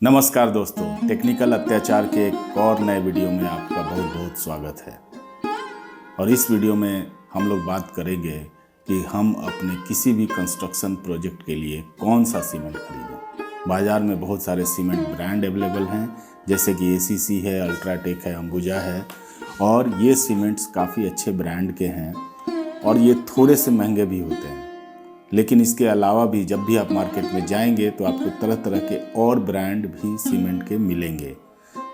नमस्कार दोस्तों, टेक्निकल अत्याचार के एक और नए वीडियो में आपका बहुत बहुत स्वागत है। और इस वीडियो में हम लोग बात करेंगे कि हम अपने किसी भी कंस्ट्रक्शन प्रोजेक्ट के लिए कौन सा सीमेंट खरीदें। बाज़ार में बहुत सारे सीमेंट ब्रांड अवेलेबल हैं, जैसे कि एसीसी है, अल्ट्राटेक है, अंबुजा है, और ये सीमेंट्स काफ़ी अच्छे ब्रांड के हैं और ये थोड़े से महंगे भी होते हैं। लेकिन इसके अलावा भी जब भी आप मार्केट में जाएंगे तो आपको तरह तरह के और ब्रांड भी सीमेंट के मिलेंगे।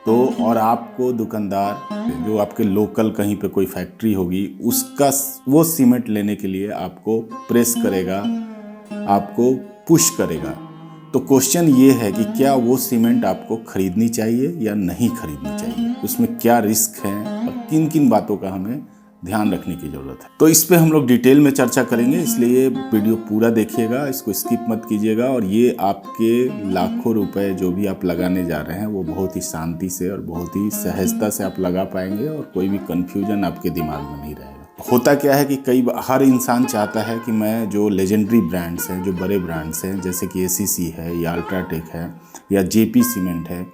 तो और आपको दुकानदार जो आपके लोकल कहीं पे कोई फैक्ट्री होगी उसका वो सीमेंट लेने के लिए आपको प्रेस करेगा, आपको पुश करेगा। तो क्वेश्चन ये है कि क्या वो सीमेंट आपको खरीदनी चाहिए या नहीं खरीदनी चाहिए, उसमें क्या रिस्क है और किन किन बातों का हमें ध्यान रखने की ज़रूरत है। तो इस पे हम लोग डिटेल में चर्चा करेंगे, इसलिए वीडियो पूरा देखिएगा, इसको स्किप मत कीजिएगा। और ये आपके लाखों रुपए जो भी आप लगाने जा रहे हैं वो बहुत ही शांति से और बहुत ही सहजता से आप लगा पाएंगे और कोई भी कन्फ्यूजन आपके दिमाग में नहीं रहेगा। होता क्या है कि हर इंसान चाहता है कि मैं जो लेजेंडरी ब्रांड्स हैं, जो बड़े ब्रांड्स हैं, जैसे कि एसीसी है या अल्ट्राटेक है या जेपी सीमेंट है,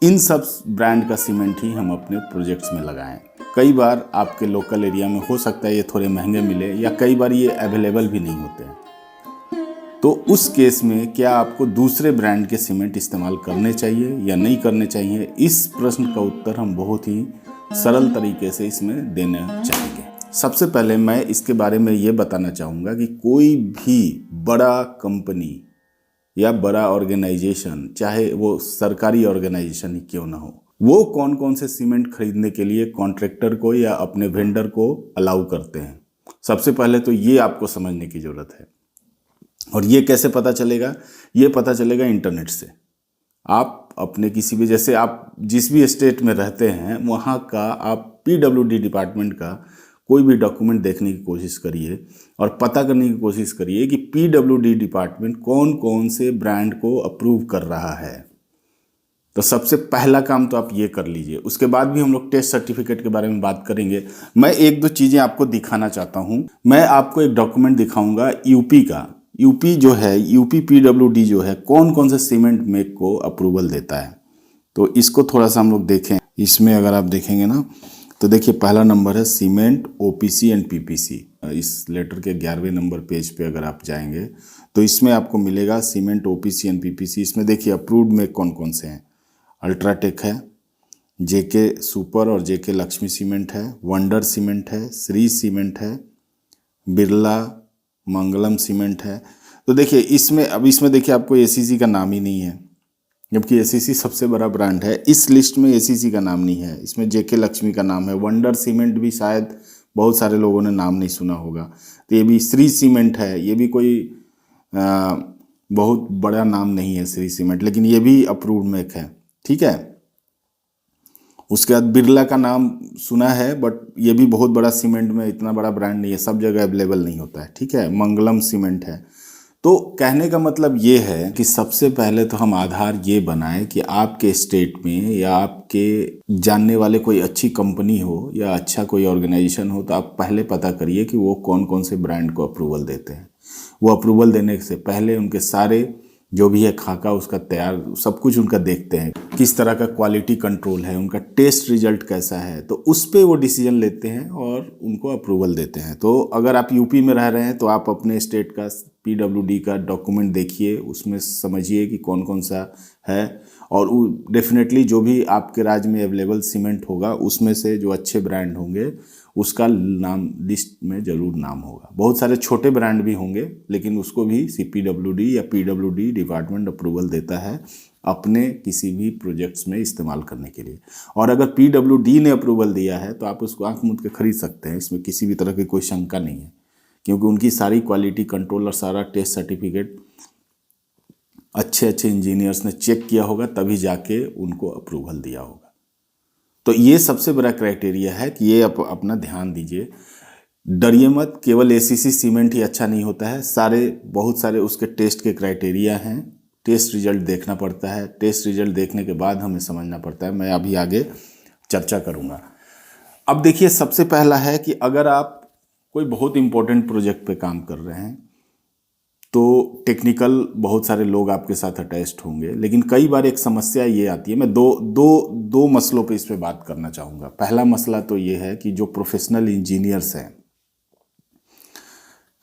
इन सब ब्रांड का सीमेंट ही हम अपने प्रोजेक्ट्स में लगाएं। कई बार आपके लोकल एरिया में हो सकता है ये थोड़े महंगे मिले या कई बार ये अवेलेबल भी नहीं होते हैं। तो उस केस में क्या आपको दूसरे ब्रांड के सीमेंट इस्तेमाल करने चाहिए या नहीं करने चाहिए, इस प्रश्न का उत्तर हम बहुत ही सरल तरीके से इसमें देना चाहेंगे। सबसे पहले मैं इसके बारे में ये बताना चाहूँगा कि कोई भी बड़ा कंपनी या बड़ा ऑर्गेनाइजेशन, चाहे वो सरकारी ऑर्गेनाइजेशन ही क्यों ना हो, वो कौन कौन से सीमेंट खरीदने के लिए कॉन्ट्रैक्टर को या अपने वेंडर को अलाउ करते हैं। सबसे पहले तो ये आपको समझने की ज़रूरत है। और ये कैसे पता चलेगा? ये पता चलेगा इंटरनेट से। आप अपने किसी भी, जैसे आप जिस भी स्टेट में रहते हैं वहाँ का आप PWD डिपार्टमेंट का कोई भी डॉक्यूमेंट देखने की कोशिश करिए और पता करने की कोशिश करिए कि PWD डिपार्टमेंट कौन कौन से ब्रांड को अप्रूव कर रहा है। तो सबसे पहला काम तो आप ये कर लीजिए। उसके बाद भी हम लोग टेस्ट सर्टिफिकेट के बारे में बात करेंगे। मैं एक दो चीज़ें आपको दिखाना चाहता हूँ। मैं आपको एक डॉक्यूमेंट दिखाऊंगा यूपी का। यूपी जो है, यूपी PWD जो है, कौन कौन से सीमेंट मेक को अप्रूवल देता है। तो इसको थोड़ा सा हम लोग देखें। इसमें अगर आप देखेंगे ना तो देखिए पहला नंबर है सीमेंट OPC एंड PPC। इस लेटर के 11वें नंबर पेज पे अगर आप जाएंगे तो इसमें आपको मिलेगा सीमेंट OPC एंड PPC। इसमें देखिए अप्रूव्ड में कौन कौन से हैं। अल्ट्राटेक है, JK सुपर और JK लक्ष्मी सीमेंट है, वंडर सीमेंट है, श्री सीमेंट है, बिरला मंगलम सीमेंट है। तो देखिए इसमें देखिए आपको ACC का नाम ही नहीं है, जबकि ACC सबसे बड़ा ब्रांड है। इस लिस्ट में ACC का नाम नहीं है, इसमें JK लक्ष्मी का नाम है। वंडर सीमेंट भी शायद बहुत सारे लोगों ने नाम नहीं सुना होगा। तो ये भी श्री सीमेंट है, ये भी कोई बहुत बड़ा नाम नहीं है श्री सीमेंट, लेकिन ये भी अप्रूव्ड मेक है, ठीक है। उसके बाद बिरला का नाम सुना है, बट ये भी बहुत बड़ा सीमेंट में इतना बड़ा ब्रांड नहीं है, सब जगह अवेलेबल नहीं होता है, ठीक है। मंगलम सीमेंट है। तो कहने का मतलब ये है कि सबसे पहले तो हम आधार ये बनाएं कि आपके स्टेट में या आपके जानने वाले कोई अच्छी कंपनी हो या अच्छा कोई ऑर्गेनाइजेशन हो, तो आप पहले पता करिए कि वो कौन कौन से ब्रांड को अप्रूवल देते हैं। वो अप्रूवल देने से पहले उनके सारे जो भी है खाका उसका तैयार सब कुछ उनका देखते हैं, किस तरह का क्वालिटी कंट्रोल है, उनका टेस्ट रिजल्ट कैसा है, तो उस पे वो डिसीजन लेते हैं और उनको अप्रूवल देते हैं। तो अगर आप यूपी में रह रहे हैं तो आप अपने स्टेट का PWD का डॉक्यूमेंट देखिए, उसमें समझिए कि कौन कौन सा है, और डेफिनेटली जो भी आपके राज्य में अवेलेबल सीमेंट होगा उसमें से जो अच्छे ब्रांड होंगे उसका नाम लिस्ट में ज़रूर नाम होगा। बहुत सारे छोटे ब्रांड भी होंगे, लेकिन उसको भी CPWD या PWD डिपार्टमेंट अप्रूवल देता है अपने किसी भी प्रोजेक्ट्स में इस्तेमाल करने के लिए। और अगर PWD ने अप्रूवल दिया है तो आप उसको आंख मूंद के खरीद सकते हैं, इसमें किसी भी तरह की कोई शंका नहीं है, क्योंकि उनकी सारी क्वालिटी कंट्रोल और सारा टेस्ट सर्टिफिकेट अच्छे अच्छे इंजीनियर्स ने चेक किया होगा, तभी जाके उनको अप्रूवल दिया होगा। तो ये सबसे बड़ा क्राइटेरिया है कि ये अपना ध्यान दीजिए। डरिए मत, केवल ACC सीमेंट ही अच्छा नहीं होता है, बहुत सारे उसके टेस्ट के क्राइटेरिया हैं। टेस्ट रिजल्ट देखना पड़ता है, टेस्ट रिजल्ट देखने के बाद हमें समझना पड़ता है। मैं अभी आगे चर्चा करूँगा। अब देखिए सबसे पहला है कि अगर आप कोई बहुत इंपॉर्टेंट प्रोजेक्ट पे काम कर रहे हैं तो टेक्निकल बहुत सारे लोग आपके साथ अटैच्ड होंगे, लेकिन कई बार एक समस्या ये आती है। मैं दो मसलों पे इस पे बात करना चाहूँगा। पहला मसला तो ये है कि जो प्रोफेशनल इंजीनियर्स हैं,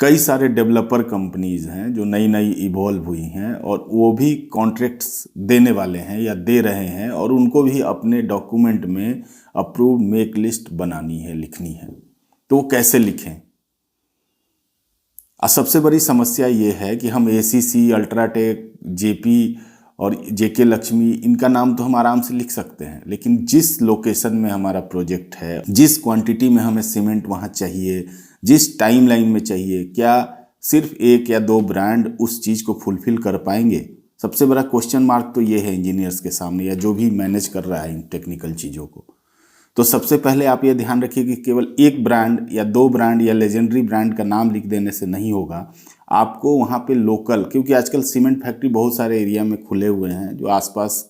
कई सारे डेवलपर कंपनीज हैं जो नई नई इवॉल्व हुई हैं और वो भी कॉन्ट्रैक्ट्स देने वाले हैं या दे रहे हैं, और उनको भी अपने डॉक्यूमेंट में अप्रूव्ड मेक लिस्ट बनानी है, लिखनी है। तो वो कैसे लिखें? सबसे बड़ी समस्या ये है कि हम एसीसी, अल्ट्राटेक, जेपी और जेके लक्ष्मी, इनका नाम तो हम आराम से लिख सकते हैं, लेकिन जिस लोकेशन में हमारा प्रोजेक्ट है, जिस क्वांटिटी में हमें सीमेंट वहाँ चाहिए, जिस टाइमलाइन में चाहिए, क्या सिर्फ एक या दो ब्रांड उस चीज़ को फुलफिल कर पाएंगे? सबसे बड़ा क्वेश्चन मार्क तो ये है इंजीनियर्स के सामने, या जो भी मैनेज कर रहा है इन टेक्निकल चीज़ों को। तो सबसे पहले आप ये ध्यान रखिए कि केवल एक ब्रांड या दो ब्रांड या लेजेंडरी ब्रांड का नाम लिख देने से नहीं होगा। आपको वहाँ पे लोकल, क्योंकि आजकल सीमेंट फैक्ट्री बहुत सारे एरिया में खुले हुए हैं, जो आसपास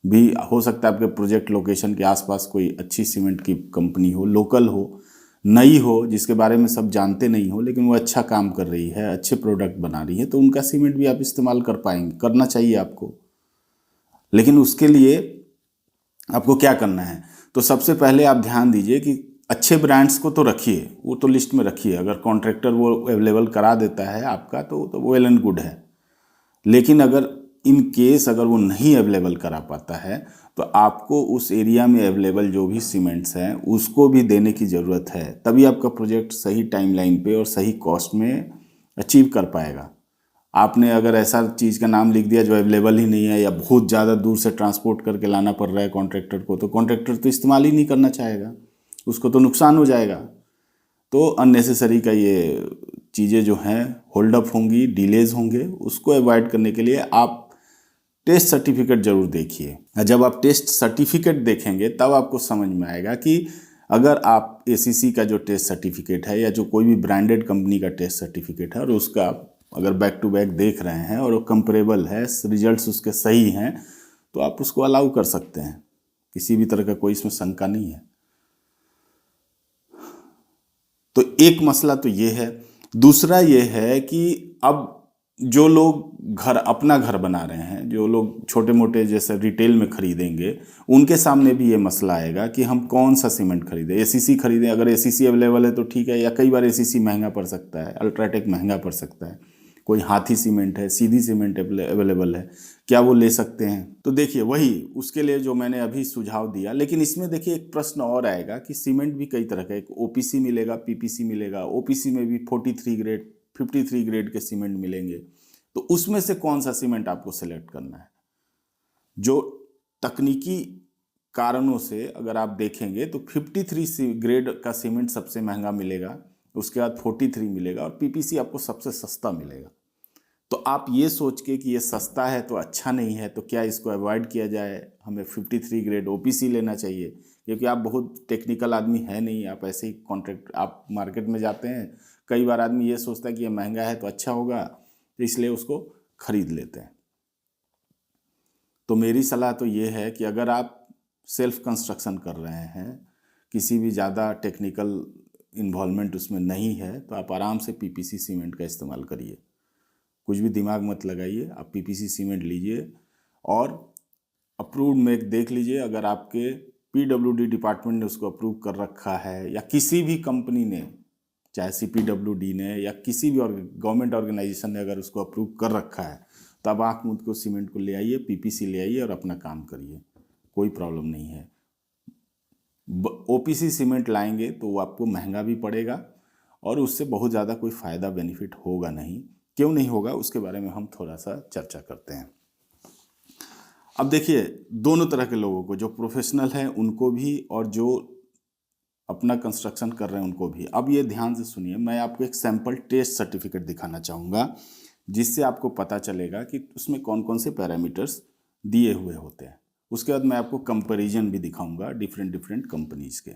भी हो सकता है आपके प्रोजेक्ट लोकेशन के आसपास कोई अच्छी सीमेंट की कंपनी हो, लोकल हो, नई हो, जिसके बारे में सब जानते नहीं हो, लेकिन वो अच्छा काम कर रही है, अच्छे प्रोडक्ट बना रही है, तो उनका सीमेंट भी आप इस्तेमाल कर पाएंगे, करना चाहिए आपको। लेकिन उसके लिए आपको क्या करना है? तो सबसे पहले आप ध्यान दीजिए कि अच्छे ब्रांड्स को तो रखिए, वो तो लिस्ट में रखिए। अगर कॉन्ट्रैक्टर वो अवेलेबल करा देता है आपका तो वेल एंड गुड है। लेकिन अगर इन केस अगर वो नहीं अवेलेबल करा पाता है, तो आपको उस एरिया में अवेलेबल जो भी सीमेंट्स हैं उसको भी देने की ज़रूरत है। तभी आपका प्रोजेक्ट सही टाइमलाइन पे और सही कॉस्ट में अचीव कर पाएगा। आपने अगर ऐसा चीज़ का नाम लिख दिया जो अवेलेबल ही नहीं है, या बहुत ज़्यादा दूर से ट्रांसपोर्ट करके लाना पड़ रहा है कॉन्ट्रैक्टर को, तो कॉन्ट्रैक्टर तो इस्तेमाल ही नहीं करना चाहेगा, उसको तो नुकसान हो जाएगा। तो अननेसेसरी का ये चीज़ें जो हैं होल्ड अप होंगी, डिलेज होंगे, उसको अवॉइड करने के लिए आप टेस्ट सर्टिफिकेट जरूर देखिए। जब आप टेस्ट सर्टिफिकेट देखेंगे तब आपको समझ में आएगा कि अगर आप एसीसी का जो टेस्ट सर्टिफिकेट है या जो कोई भी ब्रांडेड कंपनी का टेस्ट सर्टिफिकेट है और उसका अगर बैक टू बैक देख रहे हैं और वो कंपेरेबल है, रिजल्ट्स उसके सही हैं, तो आप उसको अलाउ कर सकते हैं। किसी भी तरह का कोई इसमें शंका नहीं है। तो एक मसला तो ये है। दूसरा ये है कि अब जो लोग अपना घर बना रहे हैं, जो लोग छोटे मोटे जैसे रिटेल में खरीदेंगे, उनके सामने भी ये मसला आएगा कि हम कौन सा सीमेंट खरीदें। एसीसी खरीदें, अगर एसीसी अवेलेबल है तो ठीक है, या कई बार एसीसी महंगा पड़ सकता है, अल्ट्राटेक महंगा पड़ सकता है, कोई हाथी सीमेंट है, सीधी सीमेंट अवेलेबल है, क्या वो ले सकते हैं? तो देखिए वही उसके लिए जो मैंने अभी सुझाव दिया। लेकिन इसमें देखिए एक प्रश्न और आएगा कि सीमेंट भी कई तरह का, एक ओपीसी मिलेगा, पीपीसी मिलेगा। ओपीसी में भी 43 ग्रेड, 53 ग्रेड के सीमेंट मिलेंगे। तो उसमें से कौन सा सीमेंट आपको सेलेक्ट करना है? जो तकनीकी कारणों से अगर आप देखेंगे तो 53 ग्रेड का सीमेंट सबसे महंगा मिलेगा, उसके बाद 43 मिलेगा, और पीपीसी आपको सबसे सस्ता मिलेगा। तो आप ये सोच के कि ये सस्ता है तो अच्छा नहीं है, तो क्या इसको अवॉइड किया जाए, हमें 53 ग्रेड ओपीसी लेना चाहिए? क्योंकि आप बहुत टेक्निकल आदमी है नहीं, आप ऐसे ही कॉन्ट्रैक्ट, आप मार्केट में जाते हैं, कई बार आदमी ये सोचता है कि ये महंगा है तो अच्छा होगा, तो इसलिए उसको खरीद लेते हैं। तो मेरी सलाह तो ये है कि अगर आप सेल्फ कंस्ट्रक्शन कर रहे हैं, किसी भी ज़्यादा टेक्निकल इन्वॉल्वमेंट उसमें नहीं है, तो आप आराम से पीपीसी सीमेंट का इस्तेमाल करिए। कुछ भी दिमाग मत लगाइए, आप पीपीसी सीमेंट लीजिए और अप्रूव्ड मेक देख लीजिए। अगर आपके पीडब्ल्यूडी डिपार्टमेंट ने उसको अप्रूव कर रखा है, या किसी भी कंपनी ने, चाहे सीपीडब्ल्यूडी ने या किसी भी गवर्नमेंट ऑर्गेनाइजेशन ने अगर उसको अप्रूव कर रखा है, तब आप मुझको सीमेंट को ले आइए, पीपीसी ले आइए और अपना काम करिए, कोई प्रॉब्लम नहीं है। ओपीसी सीमेंट लाएंगे तो वो आपको महंगा भी पड़ेगा और उससे बहुत ज़्यादा कोई फ़ायदा बेनिफिट होगा नहीं। क्यों नहीं होगा, उसके बारे में हम थोड़ा सा चर्चा करते हैं। अब देखिए, दोनों तरह के लोगों को, जो प्रोफेशनल हैं उनको भी और जो अपना कंस्ट्रक्शन कर रहे हैं उनको भी। अब ये ध्यान से सुनिए, मैं आपको एक सैम्पल टेस्ट सर्टिफिकेट दिखाना चाहूँगा, जिससे आपको पता चलेगा कि उसमें कौन कौन से पैरामीटर्स दिए हुए होते हैं। उसके बाद मैं आपको कंपैरिजन भी दिखाऊंगा डिफरेंट कंपनीज के।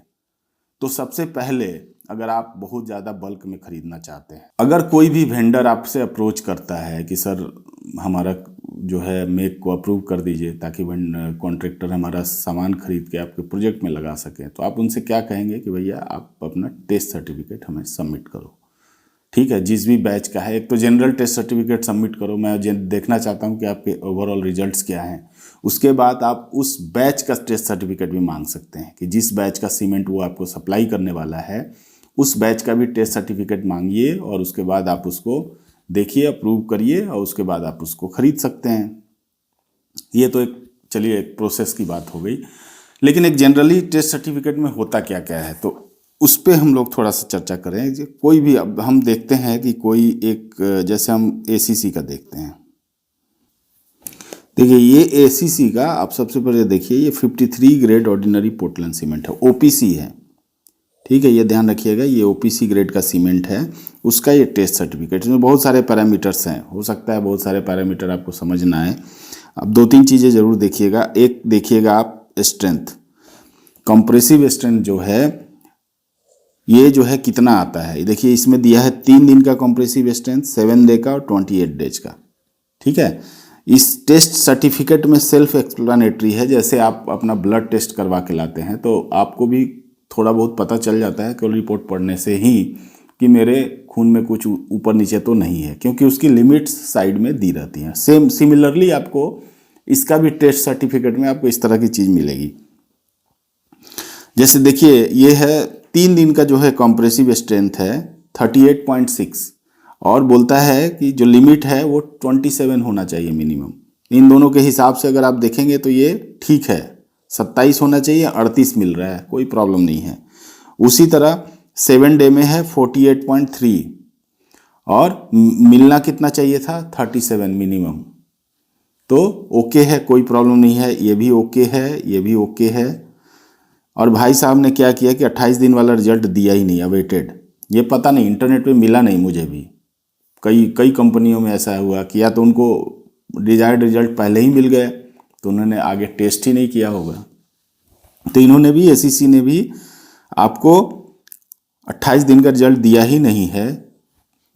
तो सबसे पहले, अगर आप बहुत ज़्यादा बल्क में ख़रीदना चाहते हैं, अगर कोई भी वेंडर आपसे अप्रोच करता है कि सर हमारा जो है मेक को अप्रूव कर दीजिए ताकि कॉन्ट्रैक्टर हमारा सामान खरीद के आपके प्रोजेक्ट में लगा सकें, तो आप उनसे क्या कहेंगे कि भैया आप अपना टेस्ट सर्टिफिकेट हमें सबमिट करो। ठीक है, जिस भी बैच का है। एक तो जनरल टेस्ट सर्टिफिकेट सबमिट करो, मैं देखना चाहता हूँ कि आपके ओवरऑल रिजल्ट्स क्या हैं। उसके बाद आप उस बैच का टेस्ट सर्टिफिकेट भी मांग सकते हैं कि जिस बैच का सीमेंट वो आपको सप्लाई करने वाला है उस बैच का भी टेस्ट सर्टिफिकेट मांगिए, और उसके बाद आप उसको देखिए, अप्रूव करिए, और उसके बाद आप उसको खरीद सकते हैं। ये तो एक चलिए एक प्रोसेस की बात हो गई, लेकिन एक जनरली टेस्ट सर्टिफिकेट में होता क्या क्या है तो उस पर हम लोग थोड़ा सा चर्चा करें। कोई भी, अब हम देखते हैं कि कोई एक, जैसे हम ACC का देखते हैं। देखिए ये ACC का, आप सबसे पहले देखिए ये 53 ग्रेड ऑर्डिनरी पोर्टलैंड सीमेंट है, OPC है। ठीक है, ये ध्यान रखिएगा, ये OPC ग्रेड का सीमेंट है, उसका ये टेस्ट सर्टिफिकेट। इसमें बहुत सारे पैरामीटर्स हैं, हो सकता है बहुत सारे पैरामीटर आपको समझना है। अब 2-3 चीज़ें ज़रूर देखिएगा। एक देखिएगा आप स्ट्रेंथ, कंप्रेसिव स्ट्रेंथ जो है ये जो है कितना आता है। देखिए इसमें दिया है 3 दिन का कंप्रेसिव स्ट्रेंथ, 7 डे का और 28 डेज का। ठीक है, इस टेस्ट सर्टिफिकेट में सेल्फ एक्सप्लेनेटरी है। जैसे आप अपना ब्लड टेस्ट करवा के लाते हैं तो आपको भी थोड़ा बहुत पता चल जाता है केवल रिपोर्ट पढ़ने से ही कि मेरे खून में कुछ ऊपर नीचे तो नहीं है, क्योंकि उसकी लिमिट्स साइड में दी रहती हैं। सेम सिमिलरली आपको इसका भी टेस्ट सर्टिफिकेट में आपको इस तरह की चीज़ मिलेगी। जैसे देखिए ये है 3 दिन का जो है कंप्रेसिव स्ट्रेंथ है 38.6, और बोलता है कि जो लिमिट है वो 27 होना चाहिए मिनिमम। इन दोनों के हिसाब से अगर आप देखेंगे तो ये ठीक है, 27 होना चाहिए, 38 मिल रहा है, कोई प्रॉब्लम नहीं है। उसी तरह 7 डे में है 48.3, और मिलना कितना चाहिए था 37 मिनिमम। तो ओके है, कोई प्रॉब्लम नहीं है, ये भी ओके है, ये भी ओके है। और भाई साहब ने क्या किया कि 28 दिन वाला रिजल्ट दिया ही नहीं, अवेटेड। ये पता नहीं, इंटरनेट पे मिला नहीं मुझे भी। कई कंपनियों में ऐसा हुआ कि या तो उनको डिजायर्ड रिजल्ट पहले ही मिल गए तो उन्होंने आगे टेस्ट ही नहीं किया होगा। तो इन्होंने भी, ACC ने भी आपको 28 दिन का रिजल्ट दिया ही नहीं है,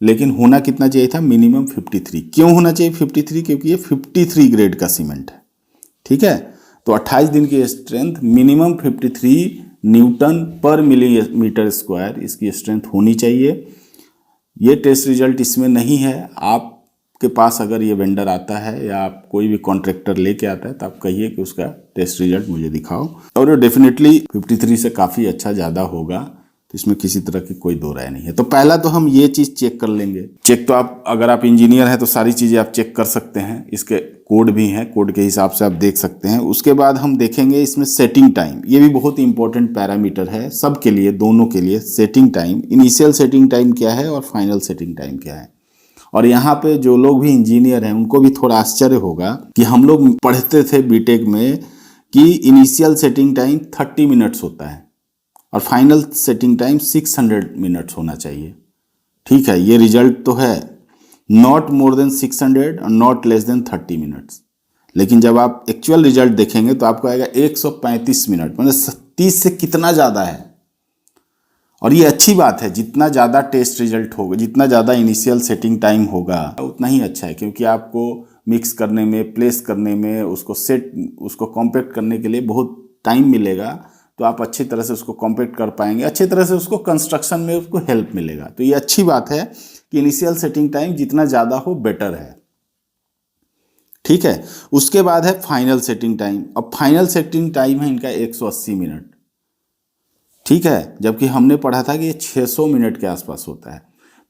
लेकिन होना कितना चाहिए था मिनिमम 53। क्यों होना चाहिए 53? क्योंकि ये 53 ग्रेड का सीमेंट है। ठीक है, तो 28 दिन की स्ट्रेंथ मिनिमम 53 न्यूटन पर मिलीमीटर स्क्वायर इसकी स्ट्रेंथ होनी चाहिए। ये टेस्ट रिजल्ट इसमें नहीं है। आपके पास अगर ये वेंडर आता है या आप कोई भी कॉन्ट्रैक्टर लेके आता है तो आप कहिए कि उसका टेस्ट रिजल्ट मुझे दिखाओ, और ये डेफिनेटली 53 से काफ़ी अच्छा ज़्यादा होगा, तो इसमें किसी तरह की कोई दो राय नहीं है। तो पहला तो हम ये चीज़ चेक कर लेंगे। चेक तो आप, अगर आप इंजीनियर हैं तो सारी चीज़ें आप चेक कर सकते हैं, इसके कोड भी हैं, कोड के हिसाब से आप देख सकते हैं। उसके बाद हम देखेंगे इसमें सेटिंग टाइम, ये भी बहुत इंपॉर्टेंट पैरामीटर है सबके लिए, दोनों के लिए। Setting time, initial setting time क्या है और फाइनल सेटिंग टाइम क्या है। और यहाँ पे जो लोग भी इंजीनियर हैं उनको भी थोड़ा आश्चर्य होगा कि हम लोग पढ़ते थे बीटेक में कि इनिशियल सेटिंग टाइम 30 मिनट्स होता है और फाइनल सेटिंग टाइम 600 मिनट्स होना चाहिए। ठीक है, ये रिजल्ट तो है, नॉट मोर देन 600 और नॉट लेस देन 30 मिनट्स। लेकिन जब आप एक्चुअल रिजल्ट देखेंगे तो आपको आएगा 135 मिनट, मतलब 30 से कितना ज़्यादा है। और ये अच्छी बात है, जितना ज़्यादा टेस्ट रिजल्ट होगा, जितना ज़्यादा इनिशियल सेटिंग टाइम होगा उतना ही अच्छा है, क्योंकि आपको मिक्स करने में, प्लेस करने में, उसको कॉम्पैक्ट करने के लिए बहुत टाइम मिलेगा। तो आप अच्छी तरह से उसको कॉम्पैक्ट कर पाएंगे, अच्छी तरह से उसको कंस्ट्रक्शन में उसको हेल्प मिलेगा। तो ये अच्छी बात है कि इनिशियल सेटिंग टाइम जितना ज़्यादा हो बेटर है। ठीक है, उसके बाद है फाइनल सेटिंग टाइम। अब फाइनल सेटिंग टाइम है इनका 180 मिनट। ठीक है, जबकि हमने पढ़ा था कि ये 600 मिनट के आसपास होता है।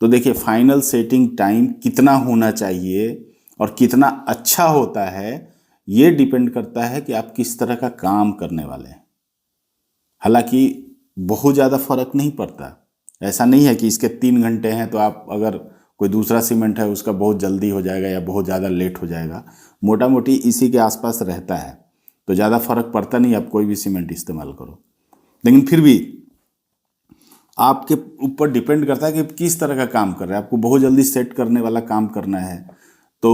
तो देखिए फाइनल सेटिंग टाइम कितना होना चाहिए और कितना अच्छा होता है, ये डिपेंड करता है कि आप किस तरह का काम करने वाले हैं। हालांकि बहुत ज़्यादा फर्क नहीं पड़ता, ऐसा नहीं है कि इसके 3 घंटे हैं तो आप, अगर कोई दूसरा सीमेंट है उसका बहुत जल्दी हो जाएगा या बहुत ज़्यादा लेट हो जाएगा, मोटा मोटी इसी के आसपास रहता है। तो ज़्यादा फर्क पड़ता नहीं, आप कोई भी सीमेंट इस्तेमाल करो। लेकिन फिर भी आपके ऊपर डिपेंड करता है कि किस तरह का काम कर रहे हैं। आपको बहुत जल्दी सेट करने वाला काम करना है तो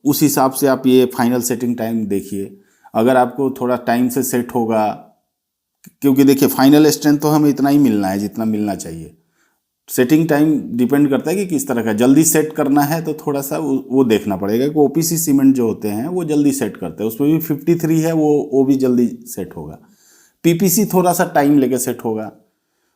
उस हिसाब से आप ये फाइनल सेटिंग टाइम देखिए। अगर आपको थोड़ा टाइम से सेट होगा, क्योंकि देखिए फाइनल स्ट्रेंथ तो हमें इतना ही मिलना है जितना मिलना चाहिए। सेटिंग टाइम डिपेंड करता है कि किस तरह का, जल्दी सेट करना है तो थोड़ा सा वो देखना पड़ेगा कि OPC सीमेंट जो होते हैं वो जल्दी सेट करते हैं, उसमें भी 53 है, वो भी जल्दी सेट होगा। PPC थोड़ा सा टाइम लेके सेट होगा,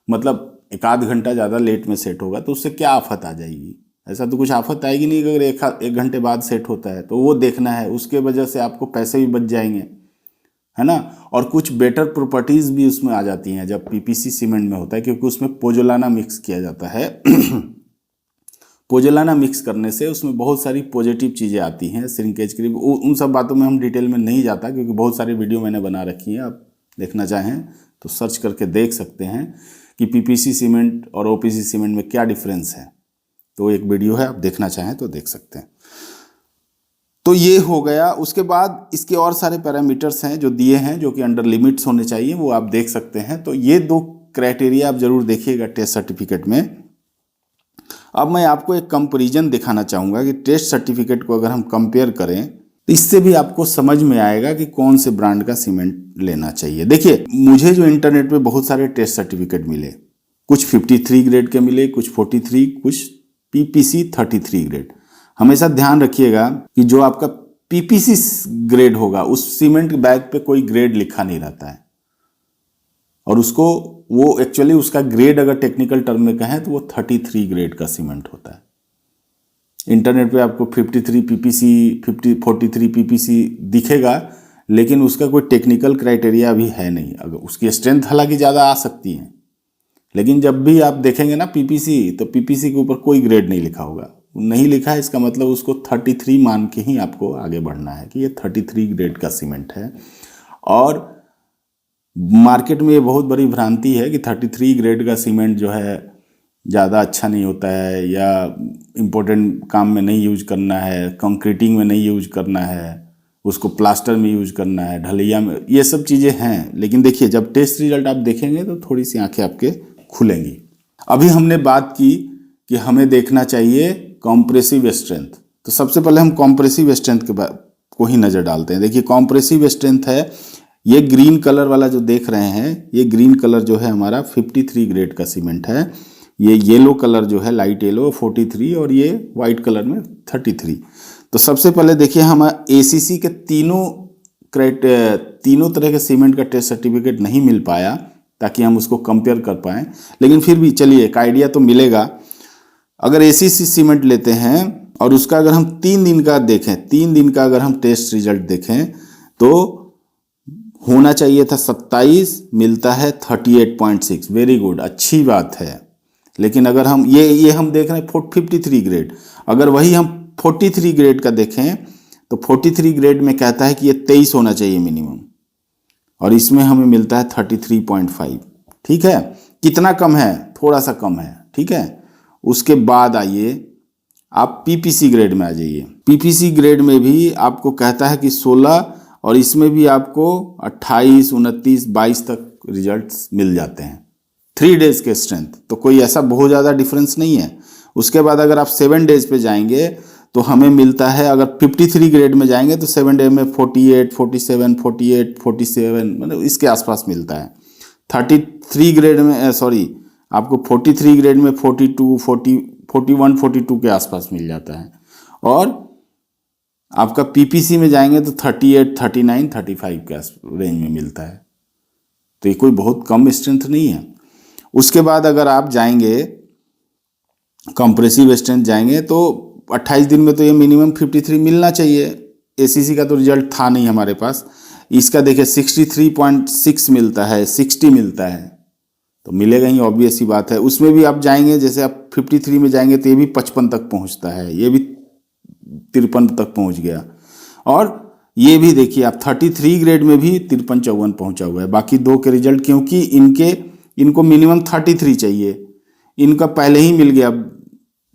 मतलब एक आध घंटा ज़्यादा लेट में सेट होगा तो उससे क्या आफत आ जाएगी? ऐसा तो कुछ आफत आएगी नहीं अगर एक घंटे बाद सेट होता है, तो वो देखना है। उसके वजह से आपको पैसे भी बच जाएंगे, है ना। और कुछ बेटर प्रॉपर्टीज़ भी उसमें आ जाती हैं जब पीपीसी सीमेंट में होता है, क्योंकि उसमें पोजोलाना मिक्स किया जाता है। पोजोलाना मिक्स करने से उसमें बहुत सारी पॉजिटिव चीज़ें आती हैं श्रिंकेज के लिए। उन सब बातों में हम डिटेल में नहीं जाता, क्योंकि बहुत सारी वीडियो मैंने बना रखी है। आप देखना चाहें तो सर्च करके देख सकते हैं कि पीपीसी सीमेंट और ओपीसी सीमेंट में क्या डिफरेंस है। तो एक वीडियो है, आप देखना चाहें तो देख सकते हैं। तो ये हो गया। उसके बाद इसके और सारे पैरामीटर्स हैं जो दिए हैं, जो कि अंडर लिमिट्स होने चाहिए, वो आप देख सकते हैं। तो ये 2 क्राइटेरिया आप जरूर देखिएगा टेस्ट सर्टिफिकेट में। अब मैं आपको एक कंपैरिजन दिखाना चाहूँगा कि टेस्ट सर्टिफिकेट को अगर हम कंपेयर करें तो इससे भी आपको समझ में आएगा कि कौन से ब्रांड का सीमेंट लेना चाहिए। देखिए, मुझे जो इंटरनेट पे बहुत सारे टेस्ट सर्टिफिकेट मिले, कुछ 53 ग्रेड के मिले, कुछ 43, कुछ पीपीसी 33 ग्रेड। हमेशा ध्यान रखिएगा कि जो आपका पीपीसी ग्रेड होगा उस सीमेंट बैग पे कोई ग्रेड लिखा नहीं रहता है, और उसको वो एक्चुअली उसका ग्रेड अगर टेक्निकल टर्म में कहें तो वो 33 ग्रेड का सीमेंट होता है। इंटरनेट पे आपको 53 पीपीसी 43 पीपीसी दिखेगा, लेकिन उसका कोई टेक्निकल क्राइटेरिया भी है नहीं। अगर उसकी स्ट्रेंथ हालांकि ज़्यादा आ सकती है, लेकिन जब भी आप देखेंगे ना पीपीसी, तो पीपीसी के ऊपर कोई ग्रेड नहीं लिखा होगा। नहीं लिखा है इसका मतलब उसको 33 मान के ही आपको आगे बढ़ना है कि ये 33 ग्रेड का सीमेंट है। और मार्केट में ये बहुत बड़ी भ्रांति है कि 33 ग्रेड का सीमेंट जो है ज़्यादा अच्छा नहीं होता है, या इम्पोर्टेंट काम में नहीं यूज करना है, कंक्रीटिंग में नहीं यूज करना है, उसको प्लास्टर में यूज करना है, ढलैया में, ये सब चीज़ें हैं। लेकिन देखिए, जब टेस्ट रिजल्ट आप देखेंगे तो थोड़ी सी आंखें आपके खुलेंगी। अभी हमने बात की कि हमें देखना चाहिए कॉम्प्रेसिव स्ट्रेंथ। तो सबसे पहले हम कॉम्प्रेसिव स्ट्रेंथ को ही नज़र डालते हैं। देखिए, कॉम्प्रेसिव स्ट्रेंथ है ये ग्रीन कलर वाला जो देख रहे हैं, ये ग्रीन कलर जो है हमारा 53 ग्रेड का सीमेंट है। ये येलो कलर जो है लाइट येलो 43, और ये वाइट कलर में 33। तो सबसे पहले देखिए, हम एसीसी के तीनों तरह के सीमेंट का टेस्ट सर्टिफिकेट नहीं मिल पाया ताकि हम उसको कंपेयर कर पाएँ, लेकिन फिर भी चलिए एक आइडिया तो मिलेगा। अगर एसीसी सीमेंट लेते हैं और उसका अगर हम 3 दिन का देखें, 3 दिन का अगर हम टेस्ट रिजल्ट देखें तो होना चाहिए था 27, मिलता है 38.6। वेरी गुड, अच्छी बात है। लेकिन अगर हम ये हम देख रहे हैं 53 ग्रेड, अगर वही हम 43 ग्रेड का देखें तो 43 ग्रेड में कहता है कि ये 23 होना चाहिए मिनिमम, और इसमें हमें मिलता है 33.5। ठीक है, कितना कम है? थोड़ा सा कम है। ठीक है, उसके बाद आइए आप पीपीसी ग्रेड में आ जाइए। पीपीसी ग्रेड में भी आपको कहता है कि 16, और इसमें भी आपको 28, 29, 22 तक रिजल्ट्स मिल जाते हैं 3 डेज के स्ट्रेंथ। तो कोई ऐसा बहुत ज़्यादा डिफरेंस नहीं है। उसके बाद अगर आप 7 डेज पे जाएंगे तो हमें मिलता है, अगर 53 ग्रेड में जाएंगे तो 7 डे में 48, 47, 48, 47, मतलब इसके आसपास मिलता है। 33 ग्रेड में आपको 43 ग्रेड में 42, 41, 42 के आसपास मिल जाता है। और आपका पीपीसी में जाएंगे तो 38, 39, 35 के रेंज में मिलता है। तो ये कोई बहुत कम स्ट्रेंथ नहीं है। उसके बाद अगर आप जाएंगे कंप्रेसिव स्ट्रेंथ जाएंगे तो 28 दिन में तो ये मिनिमम 53 मिलना चाहिए। एसीसी का तो रिजल्ट था नहीं हमारे पास। इसका देखिए 63.6 मिलता है, 60 मिलता है, तो मिलेगा ही, ऑब्वियस ही बात है। उसमें भी आप जाएंगे, जैसे आप 53 में जाएंगे तो ये भी 55 तक पहुंचता है, ये भी 53 तक पहुंच गया। और ये भी देखिए आप 33 ग्रेड में भी 53-54 पहुंचा हुआ है। बाकी 2 के रिजल्ट, क्योंकि इनको मिनिमम 33 चाहिए, इनका पहले ही मिल गया,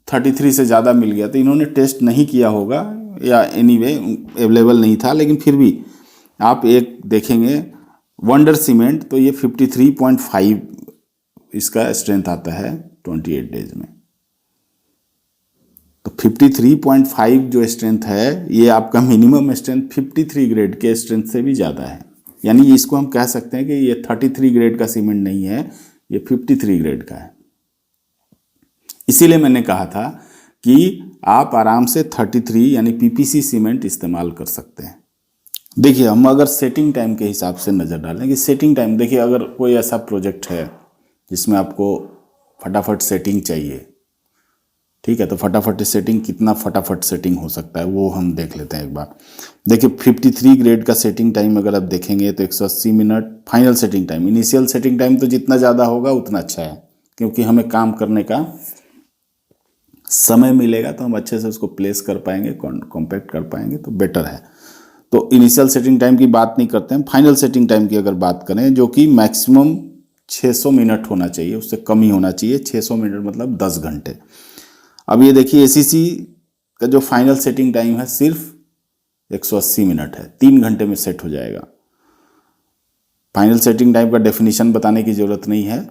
33 से ज़्यादा मिल गया, तो इन्होंने टेस्ट नहीं किया होगा, या एनीवे अवेलेबल नहीं था। लेकिन फिर भी आप एक देखेंगे वंडर सीमेंट, तो ये 53.5 इसका स्ट्रेंथ आता है 28 डेज में। तो 53.5 जो स्ट्रेंथ है, ये आपका मिनिमम स्ट्रेंथ 53 ग्रेड के स्ट्रेंथ से भी ज़्यादा है। यानी इसको हम कह सकते हैं कि ये 33 ग्रेड का सीमेंट नहीं है, ये 53 ग्रेड का है। इसीलिए मैंने कहा था कि आप आराम से 33 यानी पीपीसी सीमेंट इस्तेमाल कर सकते हैं। देखिए, हम अगर सेटिंग टाइम के हिसाब से नज़र डालें कि सेटिंग टाइम, देखिए अगर कोई ऐसा प्रोजेक्ट है जिसमें आपको फटाफट सेटिंग चाहिए। ठीक है, तो फटाफट सेटिंग, कितना फटाफट सेटिंग हो सकता है वो हम देख लेते हैं एक बार। देखिए 53 ग्रेड का सेटिंग टाइम अगर आप देखेंगे तो 180 minute final setting time. Initial setting time तो जितना ज़्यादा होगा उतना अच्छा है, क्योंकि हमें काम करने का समय मिलेगा तो हम अच्छे से उसको प्लेस कर पाएंगे, कॉम्पैक्ट कर पाएंगे, तो बेटर है। तो इनिशियल सेटिंग टाइम की बात नहीं करते हैं, फाइनल सेटिंग टाइम की अगर बात करें, जो कि मैक्सिमम 600 मिनट होना चाहिए, उससे कम ही होना चाहिए। 600 मिनट मतलब 10 घंटे। अब ये देखिए एसीसी का जो फाइनल सेटिंग टाइम है सिर्फ 180 मिनट है, 3 घंटे में सेट हो जाएगा। फाइनल सेटिंग टाइम का डेफिनेशन बताने की ज़रूरत नहीं है।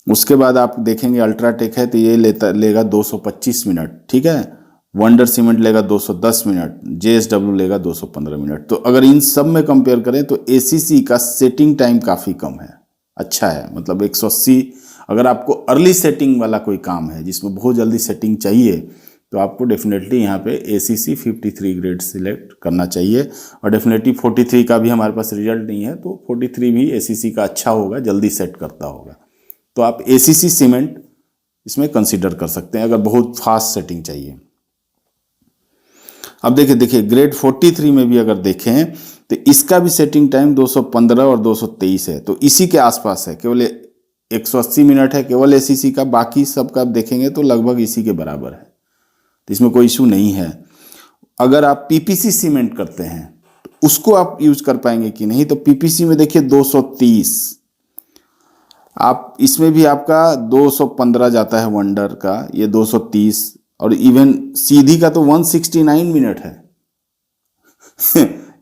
उसके बाद आप देखेंगे अल्ट्राटेक है तो ये लेगा 225 मिनट, ठीक है। वंडर सीमेंट लेगा 210 मिनट, जेएसडब्ल्यू लेगा 215 मिनट। तो अगर इन सब में कंपेयर करें तो एसीसी का सेटिंग टाइम काफ़ी कम है, अच्छा है। मतलब 180, अगर आपको अर्ली सेटिंग वाला कोई काम है जिसमें बहुत जल्दी सेटिंग चाहिए तो आपको डेफिनेटली यहाँ पे एसीसी 53 ग्रेड सिलेक्ट करना चाहिए। और डेफिनेटली 43 का भी हमारे पास रिजल्ट नहीं है, तो 43 भी एसीसी का अच्छा होगा, जल्दी सेट करता होगा। तो आप एसीसी सीमेंट इसमें कंसीडर कर सकते हैं अगर बहुत फास्ट सेटिंग चाहिए। अब देखिए ग्रेड 43 में भी अगर देखें तो इसका भी सेटिंग टाइम 215 और 223 है, तो इसी के आसपास है। केवल 180 मिनट है केवल एसीसी का, बाकी सब का आप देखेंगे तो लगभग इसी के बराबर है, तो इसमें कोई इशू नहीं है। अगर आप पीपीसी सीमेंट करते हैं तो उसको आप यूज कर पाएंगे कि नहीं, तो पीपीसी में देखिए 230, आप इसमें भी आपका 215 जाता है वंडर का, ये 230, और इवन सीधी का तो 169 मिनट है।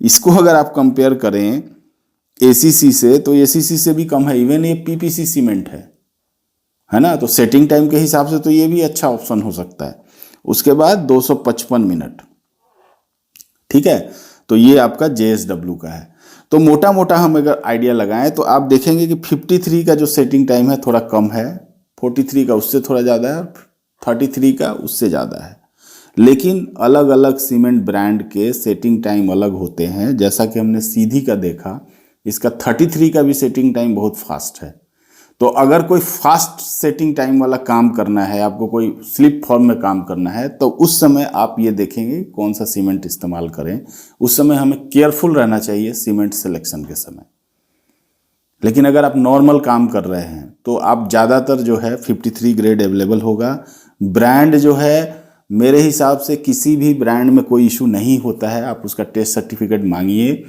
इसको अगर आप कंपेयर करें एसीसी से तो एसीसी से भी कम है, इवन ये पीपीसी सीमेंट है ना। तो सेटिंग टाइम के हिसाब से तो ये भी अच्छा ऑप्शन हो सकता है। उसके बाद 255 मिनट, ठीक है, तो ये आपका जेएसडब्ल्यू का है। तो मोटा मोटा हम अगर आइडिया लगाएं तो आप देखेंगे कि 53 का जो सेटिंग टाइम है थोड़ा कम है, 43 का उससे थोड़ा ज़्यादा है, 33 का उससे ज़्यादा है। लेकिन अलग अलग सीमेंट ब्रांड के सेटिंग टाइम अलग होते हैं। जैसा कि हमने सीधी का देखा, इसका 33 का भी सेटिंग टाइम बहुत फास्ट है। तो अगर कोई फास्ट सेटिंग टाइम वाला काम करना है, आपको कोई स्लिप फॉर्म में काम करना है, तो उस समय आप ये देखेंगे कौन सा सीमेंट इस्तेमाल करें। उस समय हमें केयरफुल रहना चाहिए सीमेंट सिलेक्शन के समय। लेकिन अगर आप नॉर्मल काम कर रहे हैं तो आप ज़्यादातर जो है 53 ग्रेड अवेलेबल होगा। ब्रांड जो है मेरे हिसाब से किसी भी ब्रांड में कोई इशू नहीं होता है। आप उसका टेस्ट सर्टिफिकेट मांगिए,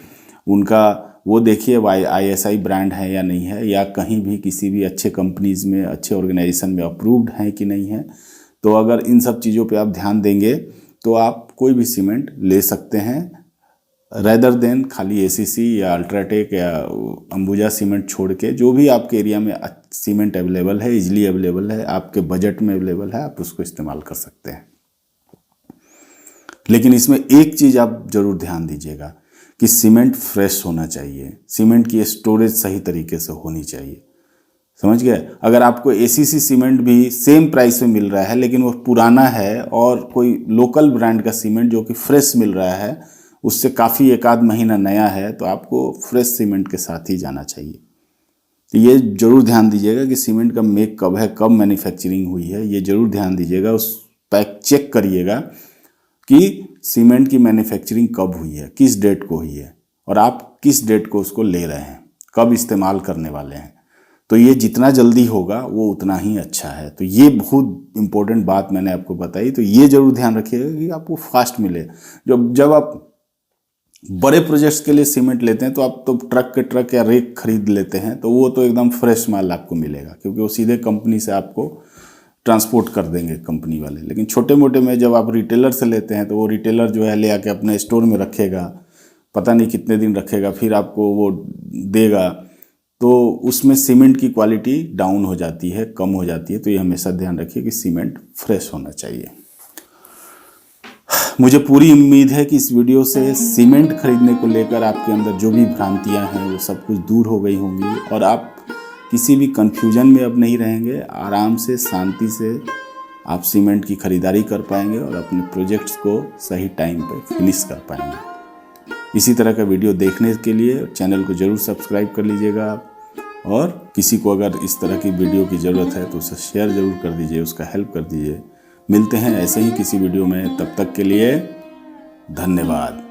उनका वो देखिए ISI ब्रांड है या नहीं है, या कहीं भी किसी भी अच्छे कंपनीज़ में, अच्छे ऑर्गेनाइजेशन में अप्रूव्ड है कि नहीं है। तो अगर इन सब चीज़ों पे आप ध्यान देंगे तो आप कोई भी सीमेंट ले सकते हैं, रेदर देन खाली एसीसी या अल्ट्राटेक या अंबुजा सीमेंट छोड़ के। जो भी आपके एरिया में सीमेंट अवेलेबल है, इजीली अवेलेबल है, आपके बजट में अवेलेबल है, आप उसको इस्तेमाल कर सकते हैं। लेकिन इसमें एक चीज़ आप ज़रूर ध्यान दीजिएगा कि सीमेंट फ्रेश होना चाहिए, सीमेंट की स्टोरेज सही तरीके से होनी चाहिए, समझ गए। अगर आपको एसीसी सीमेंट भी सेम प्राइस में मिल रहा है लेकिन वो पुराना है, और कोई लोकल ब्रांड का सीमेंट जो कि फ्रेश मिल रहा है उससे काफ़ी एक आध महीना नया है, तो आपको फ्रेश सीमेंट के साथ ही जाना चाहिए। तो ये ज़रूर ध्यान दीजिएगा कि सीमेंट का मेक कब है, कब मैन्युफैक्चरिंग हुई है, ये ज़रूर ध्यान दीजिएगा। उस पैक चेक करिएगा कि सीमेंट की मैन्युफैक्चरिंग कब हुई है, किस डेट को हुई है, और आप किस डेट को उसको ले रहे हैं, कब इस्तेमाल करने वाले हैं। तो ये जितना जल्दी होगा वो उतना ही अच्छा है। तो ये बहुत इंपॉर्टेंट बात मैंने आपको बताई, तो ये ज़रूर ध्यान रखिएगा कि आपको फास्ट मिले। जब आप बड़े प्रोजेक्ट्स के लिए सीमेंट लेते हैं तो आप तो ट्रक के ट्रक या रेक खरीद लेते हैं, तो वो तो एकदम फ्रेश माल आपको मिलेगा, क्योंकि वो सीधे कंपनी से आपको ट्रांसपोर्ट कर देंगे कंपनी वाले। लेकिन छोटे मोटे में जब आप रिटेलर से लेते हैं तो वो रिटेलर जो है ले आके अपने स्टोर में रखेगा, पता नहीं कितने दिन रखेगा, फिर आपको वो देगा, तो उसमें सीमेंट की क्वालिटी डाउन हो जाती है, कम हो जाती है। तो ये हमेशा ध्यान रखिए कि सीमेंट फ्रेश होना चाहिए। मुझे पूरी उम्मीद है कि इस वीडियो से सीमेंट खरीदने को लेकर आपके अंदर जो भी भ्रांतियां हैं वो सब कुछ दूर हो गई होंगी, और आप किसी भी कन्फ्यूजन में अब नहीं रहेंगे। आराम से, शांति से आप सीमेंट की खरीदारी कर पाएंगे और अपने प्रोजेक्ट्स को सही टाइम पे फिनिश कर पाएंगे। इसी तरह का वीडियो देखने के लिए चैनल को ज़रूर सब्सक्राइब कर लीजिएगा। और किसी को अगर इस तरह की वीडियो की ज़रूरत है तो उसे शेयर ज़रूर कर दीजिए, उसका हेल्प कर दीजिए। मिलते हैं ऐसे ही किसी वीडियो में, तब तक के लिए धन्यवाद।